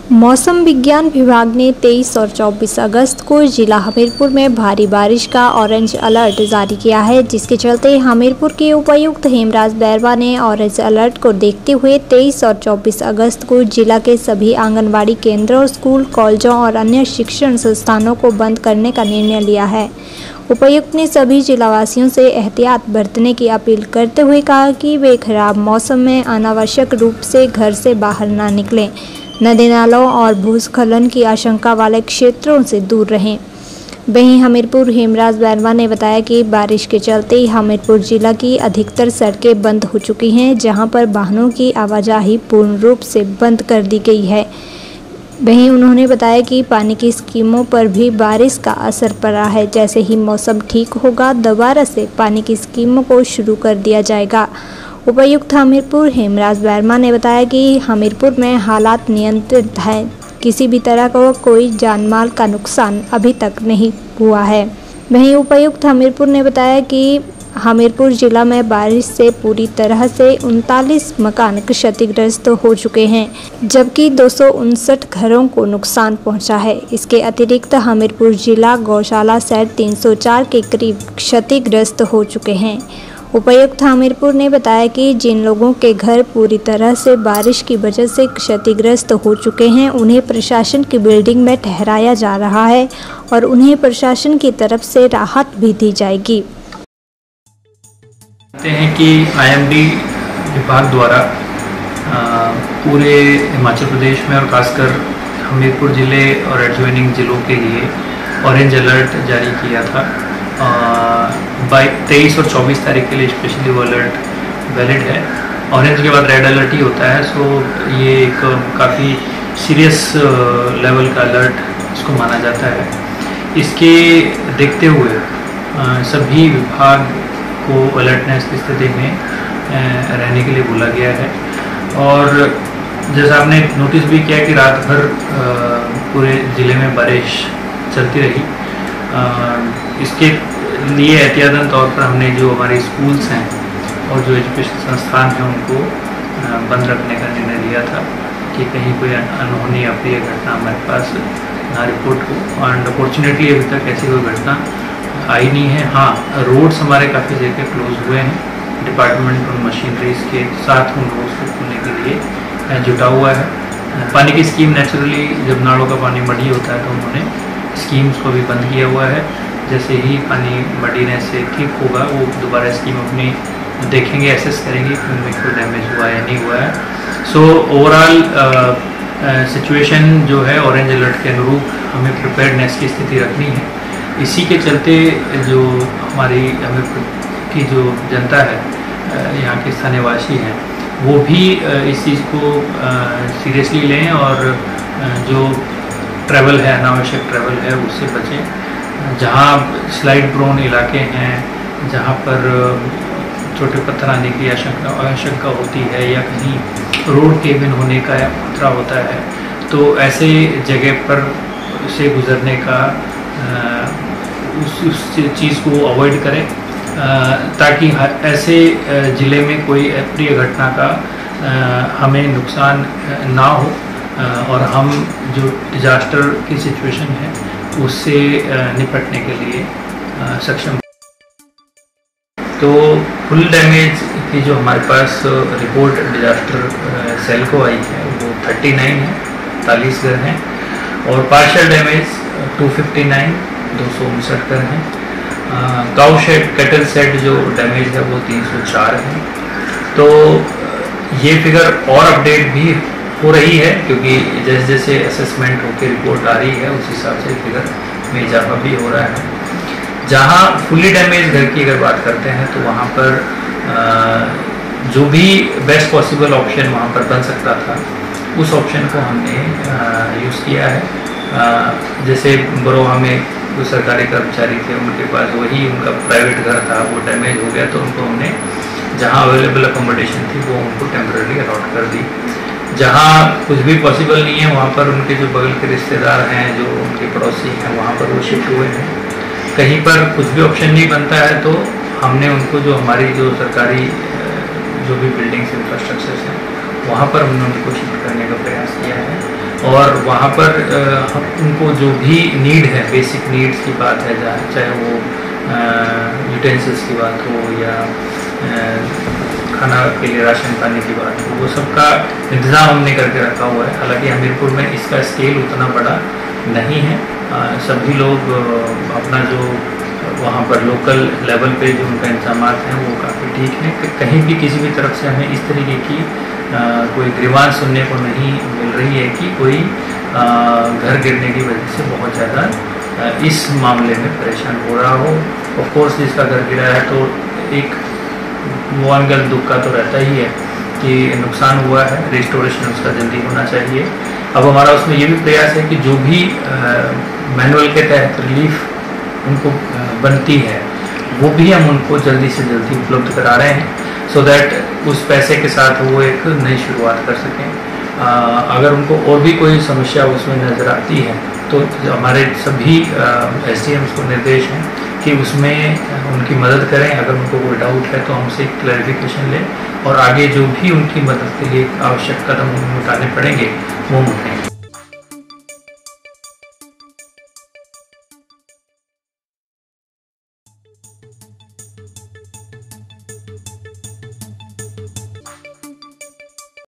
मौसम विज्ञान विभाग ने 23 और 24 अगस्त को जिला हमीरपुर में भारी बारिश का ऑरेंज अलर्ट जारी किया है, जिसके चलते हमीरपुर के उपायुक्त हेमराज बैरवा ने ऑरेंज अलर्ट को देखते हुए 23 और 24 अगस्त को जिला के सभी आंगनबाड़ी केंद्रों, स्कूल, कॉलेजों और अन्य शिक्षण संस्थानों को बंद करने का निर्णय लिया है। उपायुक्त ने सभी जिलावासियों से एहतियात बरतने की अपील करते हुए कहा कि वे खराब मौसम में अनावश्यक रूप से घर से बाहर न निकलें, नदी नालों और भूस्खलन की आशंका वाले क्षेत्रों से दूर रहें। वहीं हमीरपुर हेमराज बैरवा ने बताया कि बारिश के चलते हमीरपुर जिला की अधिकतर सड़कें बंद हो चुकी हैं, जहां पर वाहनों की आवाजाही पूर्ण रूप से बंद कर दी गई है। वहीं उन्होंने बताया कि पानी की स्कीमों पर भी बारिश का असर पड़ा है। जैसे ही मौसम ठीक होगा, दोबारा से पानी की स्कीमों को शुरू कर दिया जाएगा। उपायुक्त हमीरपुर हेमराज बैरवा ने बताया कि हमीरपुर में हालात नियंत्रित हैं, किसी भी तरह का कोई जानमाल का नुकसान अभी तक नहीं हुआ है। वहीं उपायुक्त हमीरपुर ने बताया कि हमीरपुर जिला में बारिश से पूरी तरह से 39 मकान क्षतिग्रस्त हो चुके हैं, जबकि 259 घरों को नुकसान पहुंचा है। इसके अतिरिक्त हमीरपुर जिला गौशाला सेट 304 के करीब क्षतिग्रस्त हो चुके हैं। उपायुक्त हमीरपुर ने बताया कि जिन लोगों के घर पूरी तरह से बारिश की वजह से क्षतिग्रस्त हो चुके हैं, उन्हें प्रशासन की बिल्डिंग में ठहराया जा रहा है और उन्हें प्रशासन की तरफ से राहत भी दी जाएगी। कहते हैं कि आईएमडी विभाग द्वारा पूरे हिमाचल प्रदेश में और खासकर हमीरपुर ज़िले और एडजॉइनिंग ज़िलों के लिए ऑरेंज अलर्ट जारी किया था। 23 और 24 तारीख के लिए स्पेशली वो अलर्ट वैलिड है। ऑरेंज के बाद रेड अलर्ट ही होता है, सो ये एक काफ़ी सीरियस लेवल का अलर्ट इसको माना जाता है। इसके देखते हुए सभी विभाग को अलर्टनेस की स्थिति में रहने के लिए बोला गया है। और जैसा आपने नोटिस भी किया कि रात भर पूरे ज़िले में बारिश चलती रही। इसके लिए एहतियातन तौर पर हमने जो हमारे स्कूल्स हैं और जो एजुकेशन संस्थान हैं उनको बंद रखने का निर्णय लिया था कि कहीं कोई अनहोनी अप्रिय घटना हमारे पास ना रिपोर्ट हो। एंड अपॉर्चुनेटली अभी तक ऐसी कोई घटना आई नहीं है। हाँ, रोड्स हमारे काफ़ी जगह क्लोज हुए हैं। डिपार्टमेंट उन मशीनरीज के साथ उन रोड्स को खोलने के लिए जुटा हुआ है। पानी की स्कीम नेचुरली जब नालों का पानी मडी होता है तो उन्होंने स्कीम्स को भी बंद किया हुआ है। जैसे ही पानी मडीने से ठीक होगा वो दोबारा स्कीम अपनी देखेंगे, एसेस करेंगे कि उनमें कोई डैमेज हुआ है या नहीं हुआ है। सो ओवरऑल सिचुएशन जो है ऑरेंज अलर्ट के अनुरूप हमें प्रिपेयर्डनेस की स्थिति रखनी है। इसी के चलते जो हमारी हमीरपुर की जो जनता है, यहाँ के स्थानीय वासी हैं, वो भी इस चीज़ को सीरियसली लें और जो ट्रैवल है, अनावश्यक ट्रैवल है, उससे बचें। जहाँ स्लाइड प्रोन इलाके हैं, जहाँ पर छोटे पत्थर आने की आशंका होती है या कहीं रोड केबिन होने का खतरा होता है, तो ऐसे जगह पर से गुजरने का उस चीज़ को अवॉइड करें, ताकि ऐसे ज़िले में कोई अप्रिय घटना का हमें नुकसान ना हो और हम जो डिजास्टर की सिचुएशन है उससे निपटने के लिए सक्षम। तो फुल डैमेज की जो हमारे पास रिपोर्ट डिजास्टर सेल को आई है वो 39 है, 43 घर हैं, और पार्शियल डैमेज 259, 259 घर हैं। काउ शेड, कैटल शेड जो डैमेज है वो 304 है। तो ये फिगर और अपडेट भी हो रही है, क्योंकि जैसे जैसे असेसमेंट होकर रिपोर्ट आ रही है उस हिसाब से फिगर में इजाफा भी हो रहा है। जहाँ फुली डैमेज घर की अगर बात करते हैं तो वहाँ पर जो भी बेस्ट पॉसिबल ऑप्शन वहाँ पर बन सकता था उस ऑप्शन को हमने यूज़ किया है। जैसे बरोहा में जो सरकारी कर्मचारी थे उनके पास वही उनका प्राइवेट घर था, वो डैमेज हो गया, तो उनको हमने जहाँ अवेलेबल अकोमोडेशन थी वो उनको टेम्पररी अलॉट कर दी। जहाँ कुछ भी पॉसिबल नहीं है वहाँ पर उनके जो बगल के रिश्तेदार हैं, जो उनके पड़ोसी हैं, वहाँ पर वो शिफ्ट हुए हैं। कहीं पर कुछ भी ऑप्शन नहीं बनता है तो हमने उनको जो हमारी जो सरकारी जो भी बिल्डिंग्स इंफ्रास्ट्रक्चर्स हैं वहाँ पर हमने उनको शिफ्ट करने का प्रयास किया है। और वहाँ पर हम उनको जो भी नीड है, बेसिक नीड्स की बात है, चाहे वो यूटेंसिल्स की बात हो या खाना के लिए राशन पानी की बात हो, वो सबका इंतज़ाम हमने करके रखा हुआ है। हालांकि हमीरपुर में इसका स्केल उतना बड़ा नहीं है। सभी लोग अपना जो वहाँ पर लोकल लेवल पे जो उनका इंतजाम हैं वो काफ़ी ठीक है। कहीं भी किसी भी तरफ से हमें इस तरीके की कोई ग्रीवांस सुनने को नहीं मिल रही है कि कोई घर गिरने की वजह से बहुत ज़्यादा इस मामले में परेशान हो रहा हो। ऑफ कोर्स जिसका घर गिरा है तो एक वो एंगल दुख का तो रहता ही है कि नुकसान हुआ है, रिस्टोरेशन उसका जल्दी होना चाहिए। अब हमारा उसमें ये भी प्रयास है कि जो भी मैनुअल के तहत रिलीफ उनको बनती है वो भी हम उनको जल्दी से जल्दी उपलब्ध करा रहे हैं, सो दैट उस पैसे के साथ वो एक नई शुरुआत कर सकें। अगर उनको और भी कोई समस्या उसमें नज़र आती है तो हमारे सभी SDMs को निर्देश हैं कि उसमें उनकी मदद करें। अगर उनको कोई डाउट है तो हमसे क्लैरिफिकेशन लें और आगे जो भी उनकी मदद के लिए आवश्यक कदम उठाने पड़ेंगे वो उठाएंगे।